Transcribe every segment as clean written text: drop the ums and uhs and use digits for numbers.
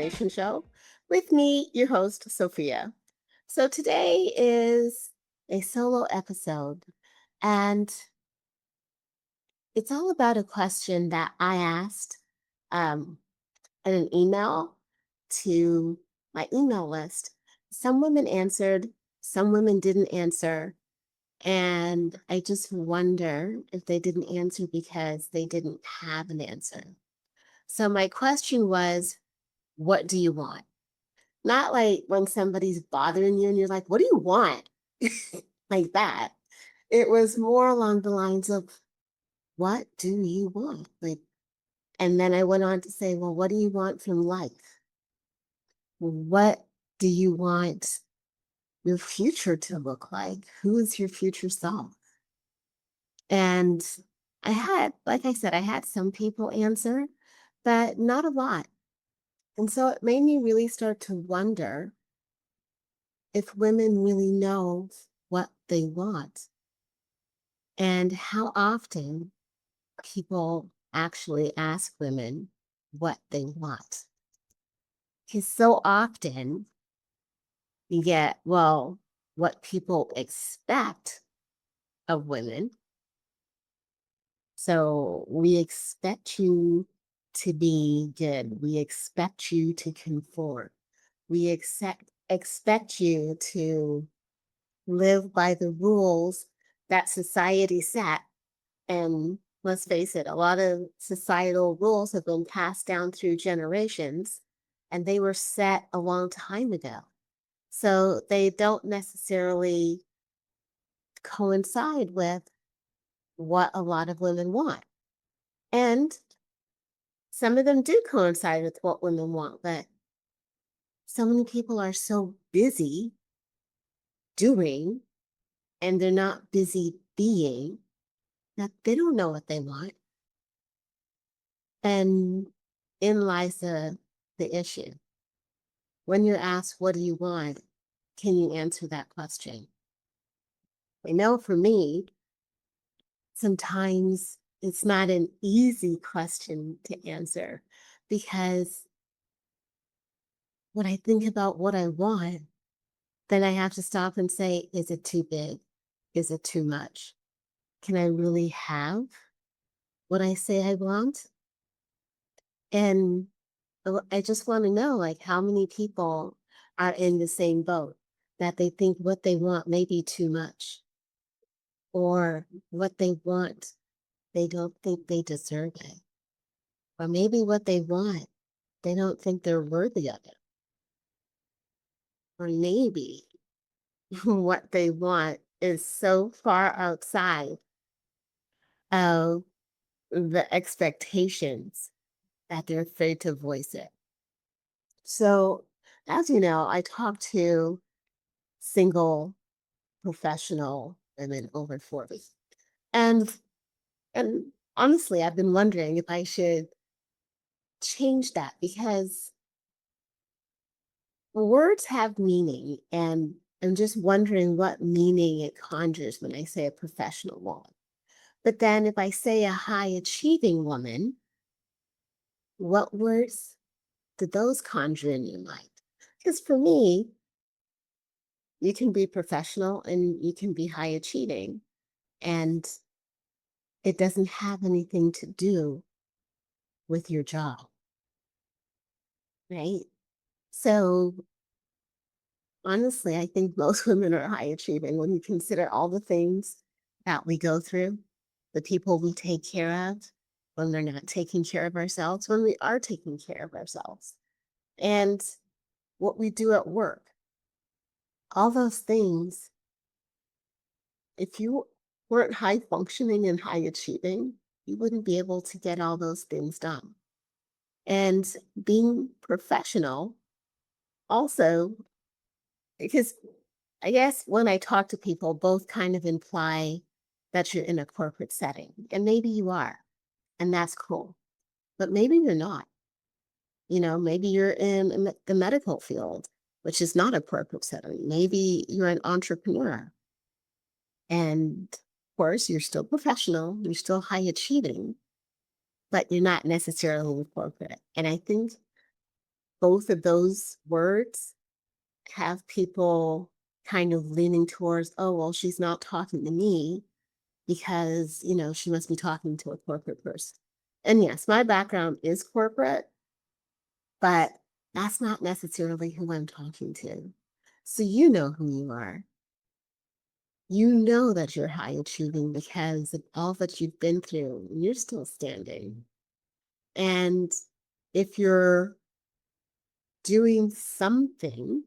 Transformation Show with me, your host, Sophia. So today is a solo episode, and it's all about a question that I asked um, in an email to my email list. Some women answered, some women didn't answer. And I just wonder if they didn't answer because they didn't have an answer. So my question was, what do you want? Not like when somebody's bothering you and you're like, what do you want? Like that. It was more along the lines of, what do you want? Like, and then I went on to say, well, what do you want from life? What do you want your future to look like? Who is your future self? And like I said, I had some people answer, but not a lot. And so it made me really start to wonder if women really know what they want and how often people actually ask women what they want. Because so often you get, well, what people expect of women. So we expect you to be good. We expect you to conform. We expect you to live by the rules that society set. And let's face it, a lot of societal rules have been passed down through generations, and they were set a long time ago. So they don't necessarily coincide with what a lot of women want. And some of them do coincide with what women want, but so many people are so busy doing and they're not busy being that they don't know what they want. And in lies the issue. When you're asked, what do you want? Can you answer that question? I know for me, sometimes it's not an easy question to answer because when I think about what I want, then I have to stop and say, is it too big? Is it too much? Can I really have what I say I want? And I just want to know, like, how many people are in the same boat that they think what they want may be too much, or what they want, they don't think they deserve it, or maybe what they want, they don't think they're worthy of it, or maybe what they want is so far outside of the expectations that they're afraid to voice it. So, as you know, I talk to single professional women over 40. And and honestly, I've been wondering if I should change that because words have meaning, and I'm just wondering what meaning it conjures when I say a professional woman. But then if I say a high achieving woman, what words do those conjure in your mind? Because for me, you can be professional and you can be high achieving, and it doesn't have anything to do with your job, right? So honestly, I think most women are high achieving when you consider all the things that we go through, the people we take care of, when they're not taking care of ourselves, when we are taking care of ourselves, and what we do at work. All those things, if you weren't high functioning and high achieving, you wouldn't be able to get all those things done. And being professional also, because I guess when I talk to people, both kind of imply that you're in a corporate setting. And maybe you are, and that's cool. But maybe you're not. Maybe you're in the medical field, which is not a corporate setting. Maybe you're an entrepreneur. And of course, you're still professional, you're still high achieving, but you're not necessarily corporate. And I think both of those words have people kind of leaning towards, oh, well, she's not talking to me because, she must be talking to a corporate person. And yes, my background is corporate, but that's not necessarily who I'm talking to. So you know who you are. You know that you're high achieving because of all that you've been through, and you're still standing. And if you're doing something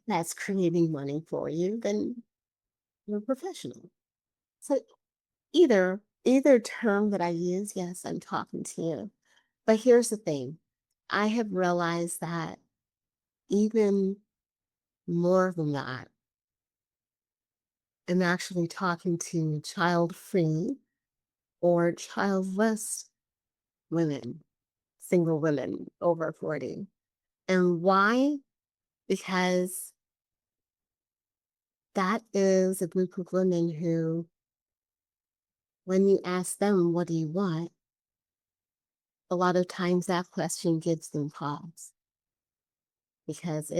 that's creating money for you, then you're a professional. So either term that I use, yes, I'm talking to you. But here's the thing. I have realized that even more than that, I'm actually talking to child-free or childless women, single women over 40. And why? Because that is a group of women who, when you ask them, what do you want? A lot of times that question gives them pause because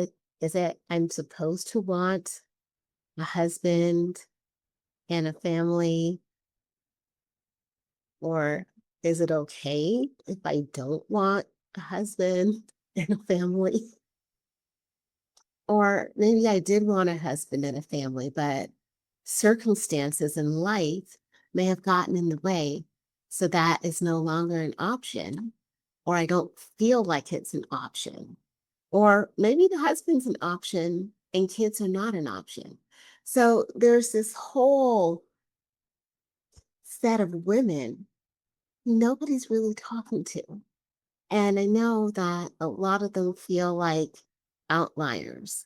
I'm supposed to want a husband and a family, or is it okay if I don't want a husband and a family? Or maybe I did want a husband and a family, but circumstances in life may have gotten in the way. So that is no longer an option, or I don't feel like it's an option. Or maybe the husband's an option and kids are not an option. So there's this whole set of women who nobody's really talking to. And I know that a lot of them feel like outliers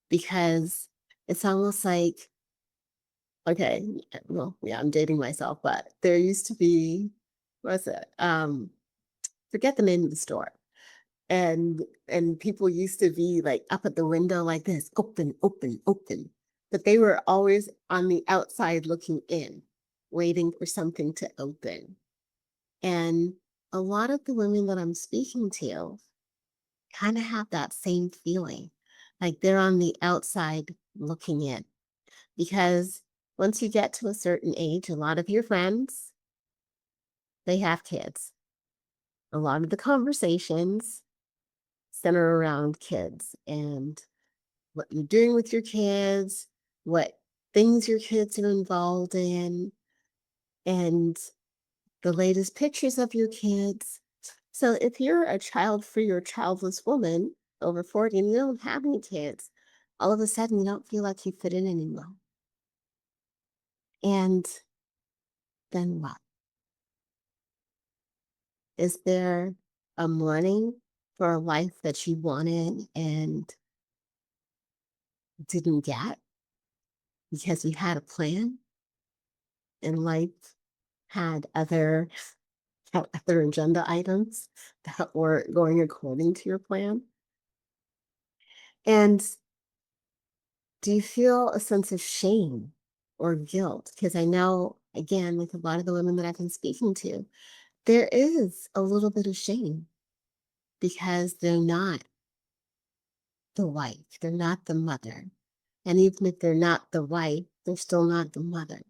because it's almost like, okay, well, yeah, I'm dating myself, but there used to be, what's it? Forget the name of the store. And people used to be like up at the window like this, open, open, open. But they were always on the outside looking in, waiting for something to open. And a lot of the women that I'm speaking to kind of have that same feeling. Like they're on the outside looking in. Because once you get to a certain age, a lot of your friends, they have kids. A lot of the conversations center around kids and what you're doing with your kids, what things your kids are involved in, and the latest pictures of your kids. So if you're a child-free or childless woman over 40 and you don't have any kids, all of a sudden you don't feel like you fit in anymore. And then what? Is there a morning for a life that you wanted and didn't get because you had a plan and life had other agenda items that weren't going according to your plan? And do you feel a sense of shame or guilt? Because I know, again, with a lot of the women that I've been speaking to, there is a little bit of shame because they're not the wife, they're not the mother. And even if they're not the wife, they're still not the mother.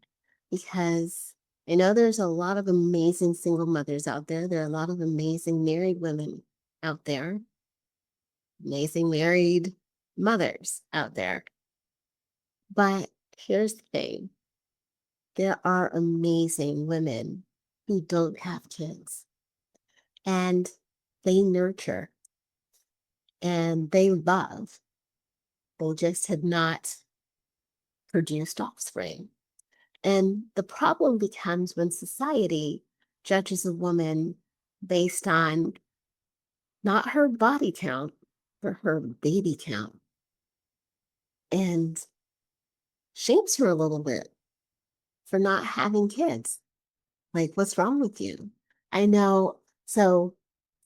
Because I know there's a lot of amazing single mothers out there. There are a lot of amazing married women out there, amazing married mothers out there. But here's the thing, there are amazing women who don't have kids and they nurture and they love. They just have not produced offspring. And the problem becomes when society judges a woman based on not her body count, but her baby count, and shames her a little bit for not having kids. Like, what's wrong with you? I know. So,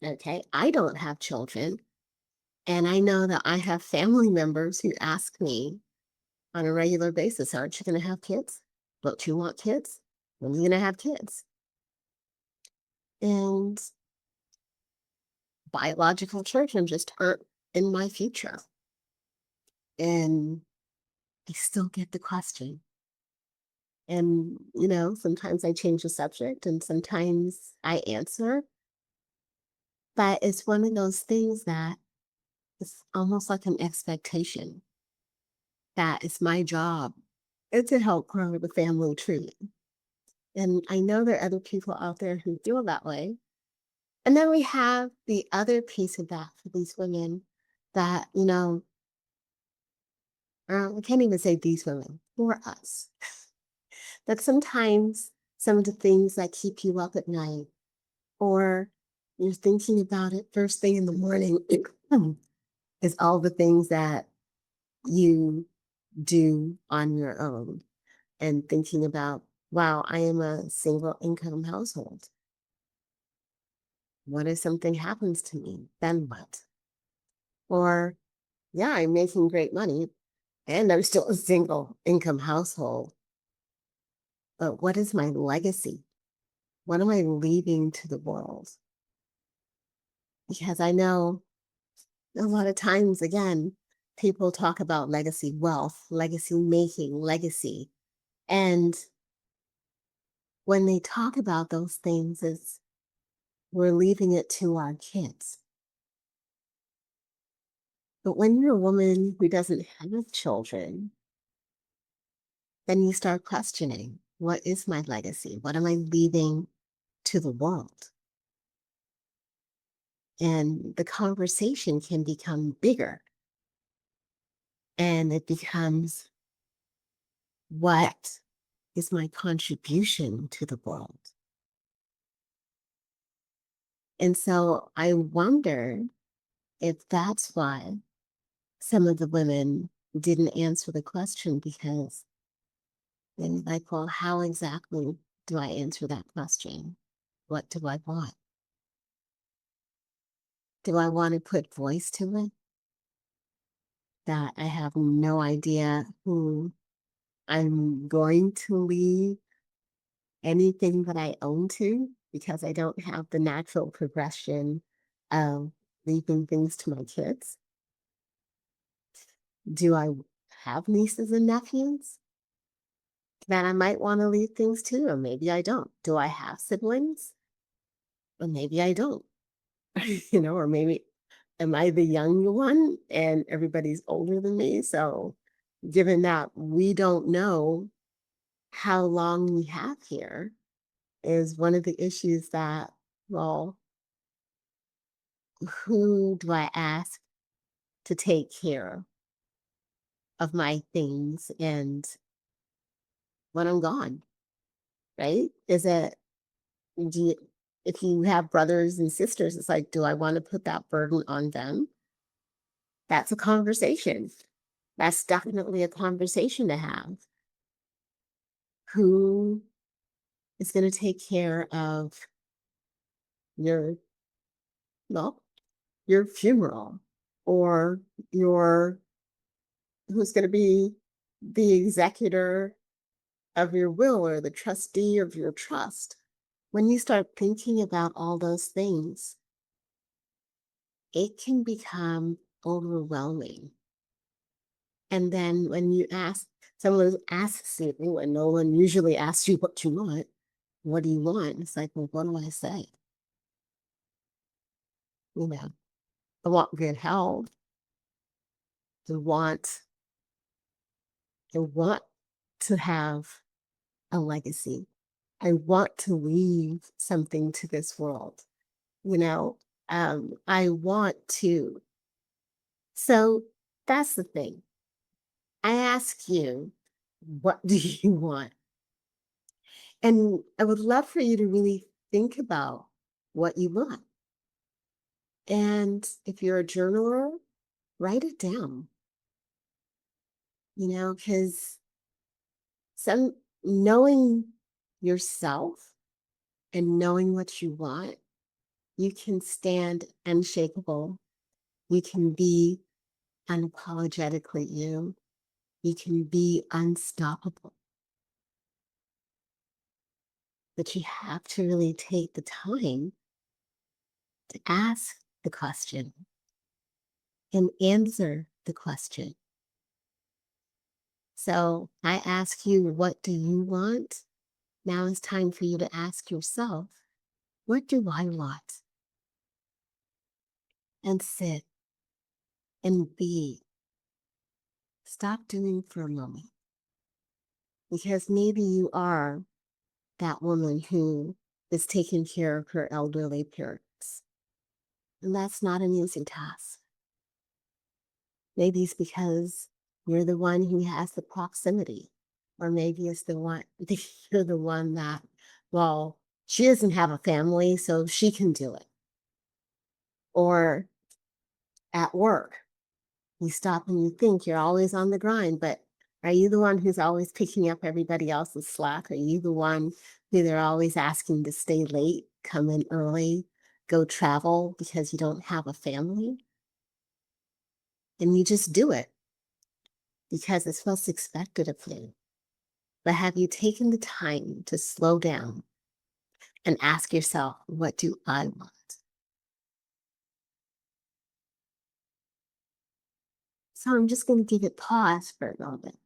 okay, I don't have children. And I know that I have family members who ask me on a regular basis, aren't you going to have kids? Don't you want kids? When are you going to have kids? And biological children just aren't in my future. And I still get the question. And, sometimes I change the subject and sometimes I answer. But it's one of those things that it's almost like an expectation that it's my job to help grow the family tree. And I know there are other people out there who feel that way. And then we have the other piece of that for these women that, I can't even say these women, for us, that sometimes some of the things that keep you up at night or you're thinking about it first thing in the morning is all the things that you do on your own and thinking about, wow, I am a single income household. What if something happens to me? Then what? Or, yeah, I'm making great money and I'm still a single income household. But what is my legacy? What am I leaving to the world? Because I know a lot of times, again, people talk about legacy wealth, legacy making, legacy. And when they talk about those things, it's we're leaving it to our kids. But when you're a woman who doesn't have children, then you start questioning, what is my legacy? What am I leaving to the world? And the conversation can become bigger and it becomes, what is my contribution to the world? And so I wonder if that's why some of the women didn't answer the question because they're like, well, how exactly do I answer that question? What do I want? Do I want to put voice to it? That I have no idea who I'm going to leave anything that I own to because I don't have the natural progression of leaving things to my kids? Do I have nieces and nephews that I might want to leave things to? Or maybe I don't. Do I have siblings? Or maybe I don't. Or maybe am I the young one and everybody's older than me? So, given that we don't know how long we have here, is one of the issues that, well, who do I ask to take care of my things and when I'm gone, right? Is it, do you, if you have brothers and sisters, it's like, do I want to put that burden on them? That's a conversation. That's definitely a conversation to have. Who is going to take care of your, well, your funeral or your, who's going to be the executor of your will or the trustee of your trust? When you start thinking about all those things, it can become overwhelming. And then when you ask, someone asks you, when no one usually asks you what you want, what do you want? It's like, well, what do I say? You know, I want good health. I want, I want to have a legacy. I want to leave something to this world. You know, I want to. So that's the thing. I ask you, what do you want? And I would love for you to really think about what you want. And if you're a journaler, write it down, because some knowing yourself and knowing what you want, you can stand unshakable. You can be unapologetically you. You can be unstoppable. But you have to really take the time to ask the question and answer the question. So I ask you, what do you want? Now it's time for you to ask yourself, what do I want? And sit and be. Stop doing for a moment. Because maybe you are that woman who is taking care of her elderly parents. And that's not an easy task. Maybe it's because you're the one who has the proximity. Or maybe it's the one you're the one that, well, she doesn't have a family, so she can do it. Or at work, you stop and you think you're always on the grind, but are you the one who's always picking up everybody else's slack? Are you the one who they're always asking to stay late, come in early, go travel because you don't have a family? And you just do it because it's what's expected of you. But have you taken the time to slow down and ask yourself, what do I want? So I'm just going to give it pause for a moment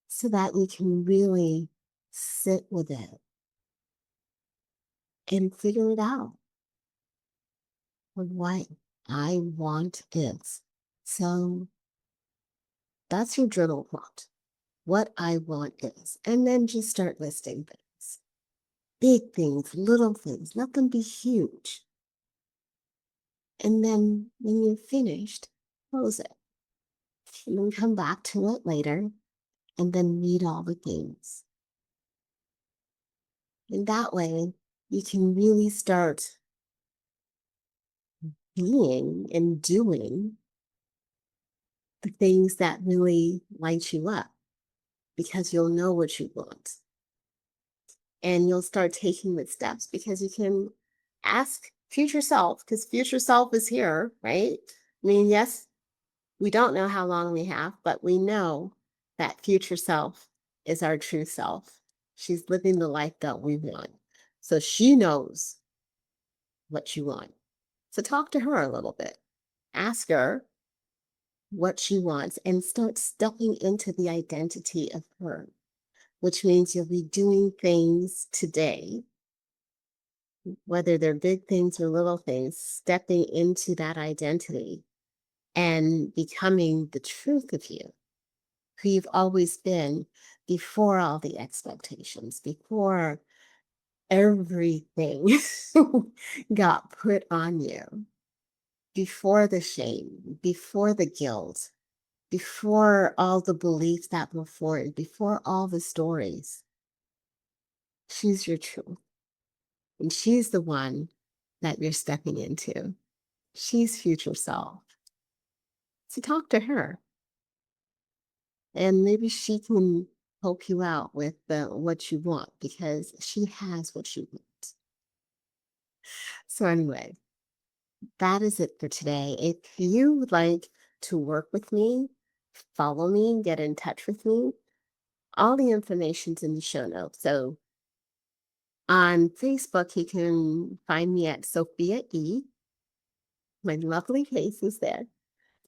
so that you can really sit with it and figure it out. What I want is. So that's your journal prompt. What I want is. And then just start listing things. Big things, little things. Let them be huge. And then when you're finished, close it. And then come back to it later and then read all the things. And that way you can really start being and doing the things that really light you up because you'll know what you want. And you'll start taking the steps because you can ask future self, because future self is here, right? I mean, yes, we don't know how long we have, but we know that future self is our true self. She's living the life that we want. So she knows what you want. So talk to her a little bit. Ask her what she wants and start stepping into the identity of her, which means you'll be doing things today, whether they're big things or little things, stepping into that identity and becoming the truth of you, who you've always been before all the expectations, before everything got put on you, before the shame, before the guilt, before all the beliefs that were formed, before all the stories. She's your truth. And she's the one that you're stepping into. She's future self. So talk to her. And maybe she can help you out with what you want because she has what you want. So anyway, that is it for today. If you would like to work with me, follow me, get in touch with me, all the information's in the show notes. So on Facebook, you can find me at Sophia E. My lovely face is there.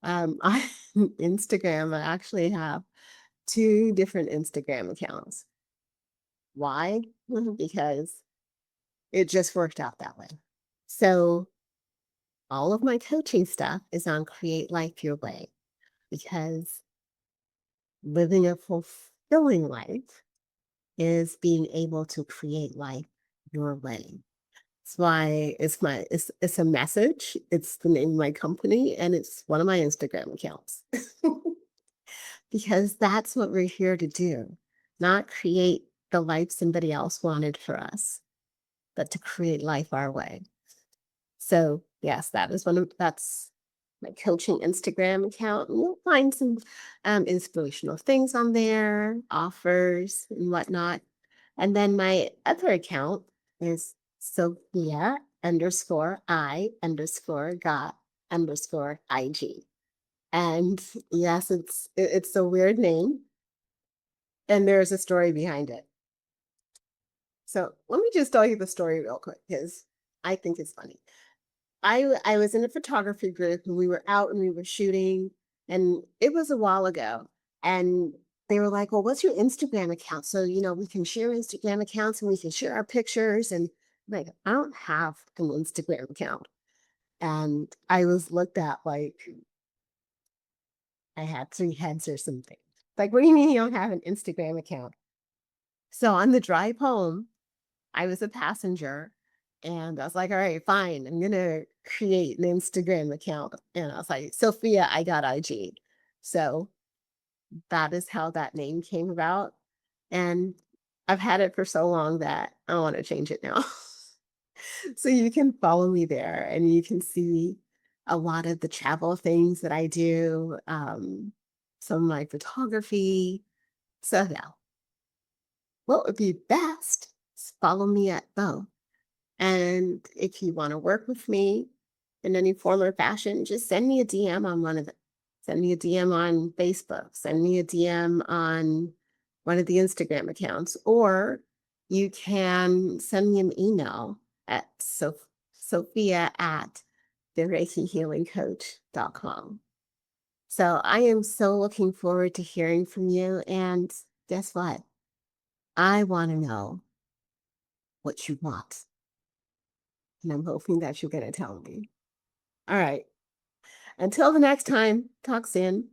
On Instagram, I actually have two different Instagram accounts. Why? Because it just worked out that way. So all of my coaching stuff is on Create Life Your Way because living a fulfilling life is being able to create life your way. That's why it's a message. It's the name of my company and it's one of my Instagram accounts. Because that's what we're here to do, not create the life somebody else wanted for us, but to create life our way. So yes, that's my coaching Instagram account. And you'll find some inspirational things on there, offers and whatnot. And then my other account is Sophia underscore I underscore got underscore IG. And yes, it's a weird name, and there's a story behind it. So let me just tell you the story real quick because I think it's funny. I was in a photography group and we were out and we were shooting, and it was a while ago. And they were like, "Well, what's your Instagram account? So, we can share Instagram accounts and we can share our pictures." And I'm like, I don't have an Instagram account. And I was looked at like I had three heads or something. Like, what do you mean you don't have an Instagram account? So on the drive home, I was a passenger, and I was like, all right, fine. I'm going to create an Instagram account. And I was like, Sophia, I got IG. So that is how that name came about. And I've had it for so long that I don't want to change it now. So you can follow me there and you can see a lot of the travel things that I do, some of my photography. So now, what would be best is follow me at both. And if you want to work with me in any form or fashion, just send me a DM on one of them. Send me a DM on Facebook. Send me a DM on one of the Instagram accounts. Or you can send me an email at Sophia at thereikihealingcoach.com. So I am so looking forward to hearing from you. And guess what? I want to know what you want. And I'm hoping that you're going to tell me. All right. Until the next time, talk soon.